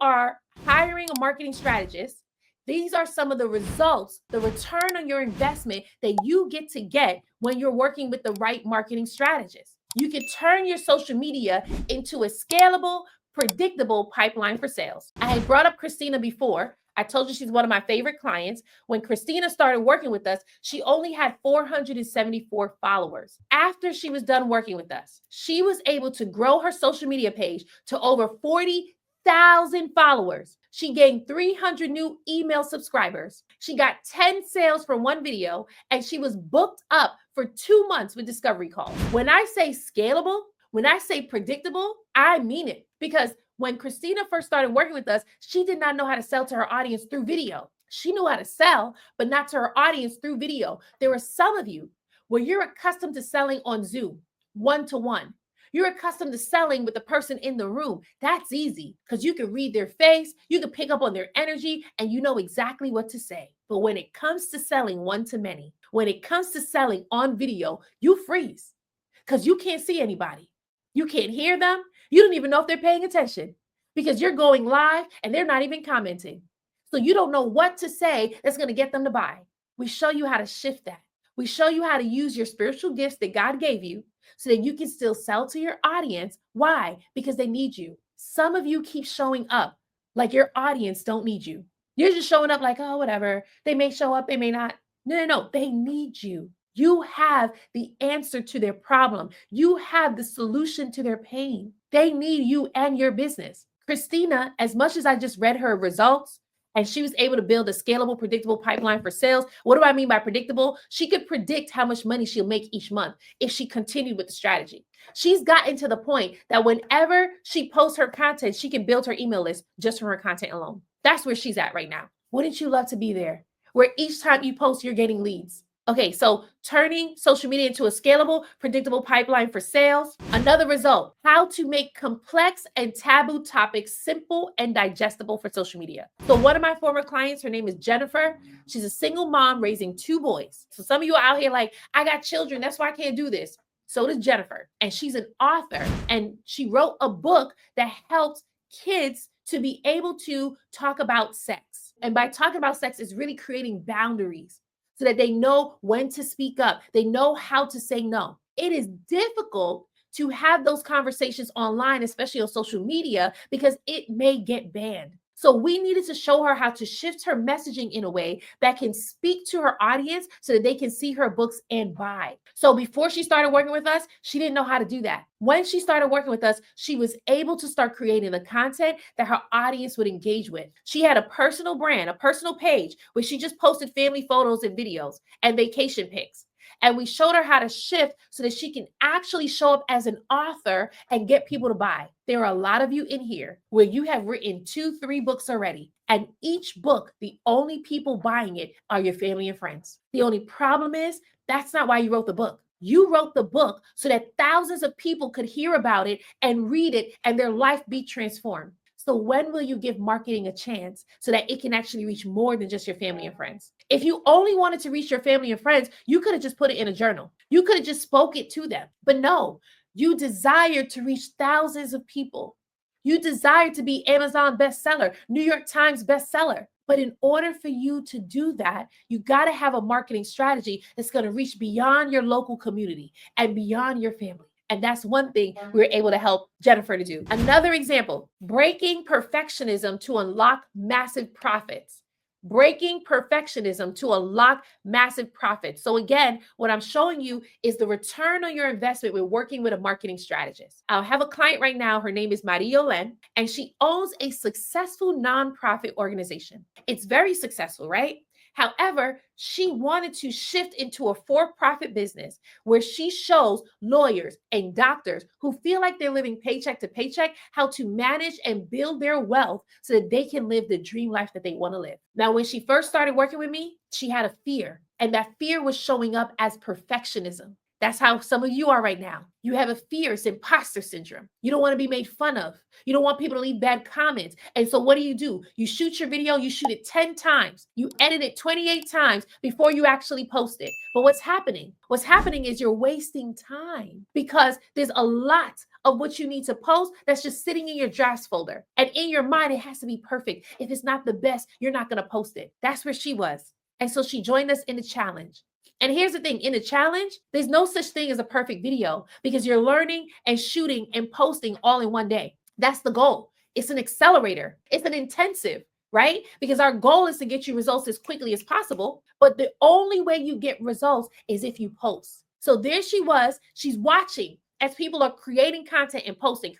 are hiring a marketing strategist, these are some of the results, the return on your investment that you get when you're working with the right marketing strategist. You can turn your social media into a scalable, predictable pipeline for sales. I had brought up Christina before. I told you she's one of my favorite clients. When Christina started working with us, she only had 474 followers. After she was done working with us, she was able to grow her social media page to over 40,000 followers. She gained 300 new email subscribers. She got 10 sales from one video, and she was booked up for 2 months with discovery calls. When I say scalable, when I say predictable, I mean it. Because when Christina first started working with us, she did not know how to sell to her audience through video. She knew how to sell, but not to her audience through video. There are some of you where you're accustomed to selling on Zoom, one-to-one. You're accustomed to selling with the person in the room. That's easy because you can read their face, you can pick up on their energy, and you know exactly what to say. But when it comes to selling one-to-many, when it comes to selling on video, you freeze because you can't see anybody. You can't hear them. You don't even know if they're paying attention because you're going live and they're not even commenting. So you don't know what to say that's going to get them to buy. We show you how to shift that. We show you how to use your spiritual gifts that God gave you so that you can still sell to your audience. Why? Because they need you. Some of you keep showing up like your audience don't need you. You're just showing up like, oh, whatever. They may show up, they may not. No. They need you. You have the answer to their problem. You have the solution to their pain. They need you and your business. Christina, as much as I just read her results, and she was able to build a scalable, predictable pipeline for sales. What do I mean by predictable? She could predict how much money she'll make each month if she continued with the strategy. She's gotten to the point that whenever she posts her content, she can build her email list just from her content alone. That's where she's at right now. Wouldn't you love to be there? Where each time you post, you're getting leads. Okay, so turning social media into a scalable, predictable pipeline for sales. Another result, how to make complex and taboo topics simple and digestible for social media. So one of my former clients, her name is Jennifer. She's a single mom raising 2 boys. So some of you are out here like, I got children, that's why I can't do this. So does Jennifer. And she's an author, and she wrote a book that helps kids to be able to talk about sex. And by talking about sex, it's really creating boundaries, so that they know when to speak up. They know how to say no. It is difficult to have those conversations online, especially on social media, because it may get banned. So we needed to show her how to shift her messaging in a way that can speak to her audience so that they can see her books and buy. So before she started working with us, she didn't know how to do that. When she started working with us, she was able to start creating the content that her audience would engage with. She had a personal brand, a personal page where she just posted family photos and videos and vacation pics. And we showed her how to shift so that she can actually show up as an author and get people to buy. There are a lot of you in here where you have written 2, 3 books already. And each book, the only people buying it are your family and friends. The only problem is that's not why you wrote the book. You wrote the book so that thousands of people could hear about it and read it and their life be transformed. So when will you give marketing a chance so that it can actually reach more than just your family and friends? If you only wanted to reach your family and friends, you could have just put it in a journal. You could have just spoke it to them. But no, you desire to reach thousands of people. You desire to be Amazon bestseller, New York Times bestseller. But in order for you to do that, you got to have a marketing strategy that's going to reach beyond your local community and beyond your family. And that's one thing we were able to help Jennifer to do. Another example, breaking perfectionism to unlock massive profits. Breaking perfectionism to unlock massive profits. So again, what I'm showing you is the return on your investment with working with a marketing strategist. I have a client right now. Her name is Maria Len, and she owns a successful nonprofit organization. It's very successful, right? However, she wanted to shift into a for-profit business where she shows lawyers and doctors who feel like they're living paycheck to paycheck how to manage and build their wealth so that they can live the dream life that they want to live. Now, when she first started working with me, she had a fear, and that fear was showing up as perfectionism. That's how some of you are right now. You have a fear, it's imposter syndrome. You don't want to be made fun of. You don't want people to leave bad comments. And so what do? You shoot your video, you shoot it 10 times. You edit it 28 times before you actually post it. But what's happening? What's happening is you're wasting time because there's a lot of what you need to post that's just sitting in your drafts folder. And in your mind, it has to be perfect. If it's not the best, you're not going to post it. That's where she was. And so she joined us in the challenge. And here's the thing, in the challenge, there's no such thing as a perfect video because you're learning and shooting and posting all in one day. That's the goal. It's an accelerator. It's an intensive, right? Because our goal is to get you results as quickly as possible. But the only way you get results is if you post. So there she was. She's watching as people are creating content and posting,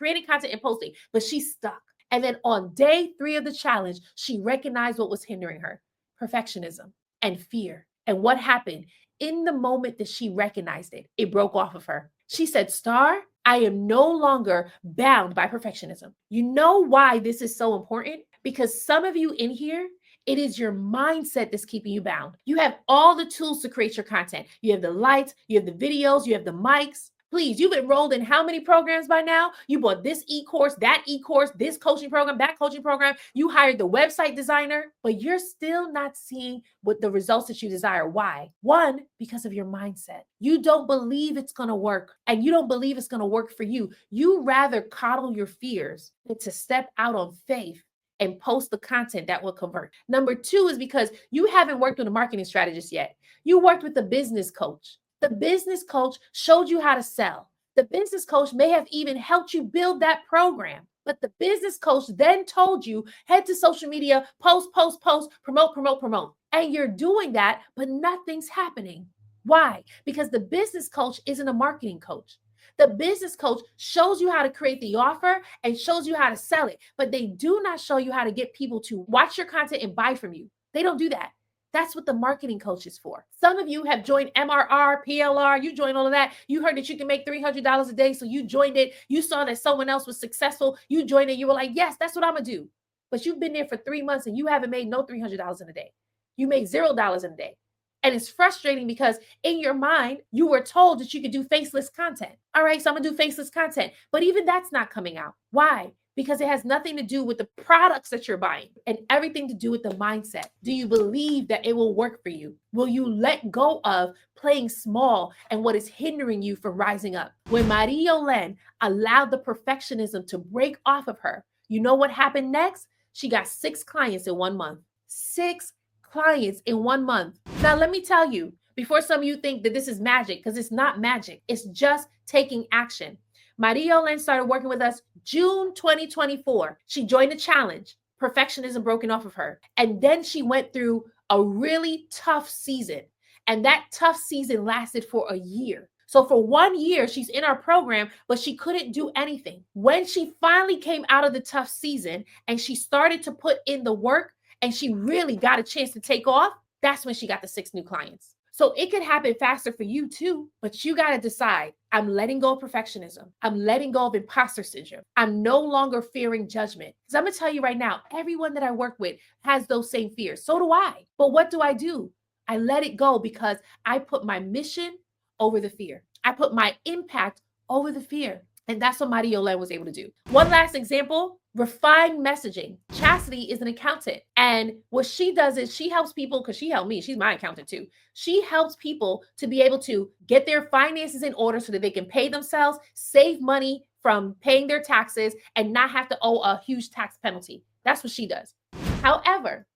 but she's stuck. And then on day 3 of the challenge, she recognized what was hindering her: perfectionism and fear. And what happened? In the moment that she recognized it, it broke off of her. She said, Star, I am no longer bound by perfectionism. You know why this is so important? Because some of you in here, it is your mindset that's keeping you bound. You have all the tools to create your content. You have the lights, you have the videos, you have the mics. Please, you've enrolled in how many programs by now? You bought this e-course, that e-course, this coaching program, that coaching program. You hired the website designer, but you're still not seeing what the results that you desire. Why? One, because of your mindset. You don't believe it's going to work, and you don't believe it's going to work for you. You rather coddle your fears than to step out on faith and post the content that will convert. Number 2 is because you haven't worked with a marketing strategist yet. You worked with a business coach. The business coach showed you how to sell. The business coach may have even helped you build that program. But the business coach then told you, head to social media, post, promote. And you're doing that, but nothing's happening. Why? Because the business coach isn't a marketing coach. The business coach shows you how to create the offer and shows you how to sell it, but they do not show you how to get people to watch your content and buy from you. They don't do that. That's what the marketing coach is for. Some of you have joined MRR, PLR, you joined all of that. You heard that you can make $300 a day, so you joined it. You saw that someone else was successful. You joined it. You were like, yes, that's what I'm going to do. But you've been there for 3 months and you haven't made no $300 in a day. You make $0 in a day. And it's frustrating because in your mind, you were told that you could do faceless content. All right, so I'm going to do faceless content. But even that's not coming out. Why? Because it has nothing to do with the products that you're buying and everything to do with the mindset. Do you believe that it will work for you? Will you let go of playing small and what is hindering you from rising up? When Marie-Yolene allowed the perfectionism to break off of her, you know what happened next? She got 6 clients in 1 month. 6 clients in 1 month. Now, let me tell you, before some of you think that this is magic, because it's not magic, it's just taking action. Marie-Yolene started working with us June 2024. She joined the challenge, perfectionism broken off of her. And then she went through a really tough season. And that tough season lasted for a year. So for 1 year, she's in our program, but she couldn't do anything. When she finally came out of the tough season and she started to put in the work and she really got a chance to take off, that's when she got the 6 new clients. So it could happen faster for you too, but you got to decide, I'm letting go of perfectionism. I'm letting go of imposter syndrome. I'm no longer fearing judgment. Because I'm going to tell you right now, everyone that I work with has those same fears. So do I. But what do? I let it go because I put my mission over the fear. I put my impact over the fear. And that's what Marie-Yolene was able to do. One last example, refined messaging. Chastity is an accountant. And what she does is she helps people, because she helped me, she's my accountant too. She helps people to be able to get their finances in order so that they can pay themselves, save money from paying their taxes, and not have to owe a huge tax penalty. That's what she does. However,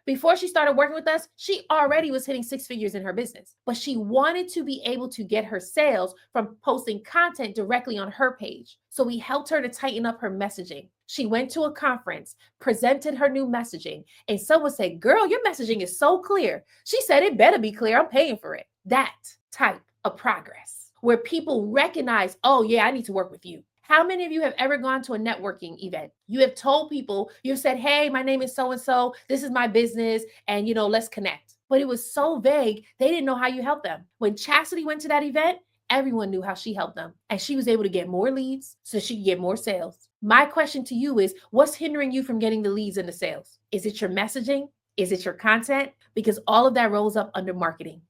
before she started working with us, she already was hitting 6 figures in her business, but she wanted to be able to get her sales from posting content directly on her page. So we helped her to tighten up her messaging. She went to a conference, presented her new messaging, and someone said, girl, your messaging is so clear. She said, it better be clear. I'm paying for it. That type of progress where people recognize, oh yeah, I need to work with you. How many of you have ever gone to a networking event? You have told people, you've said, hey, my name is so-and-so, this is my business, and let's connect. But it was so vague, they didn't know how you helped them. When Chastity went to that event, everyone knew how she helped them. And she was able to get more leads so she could get more sales. My question to you is, what's hindering you from getting the leads and the sales? Is it your messaging? Is it your content? Because all of that rolls up under marketing.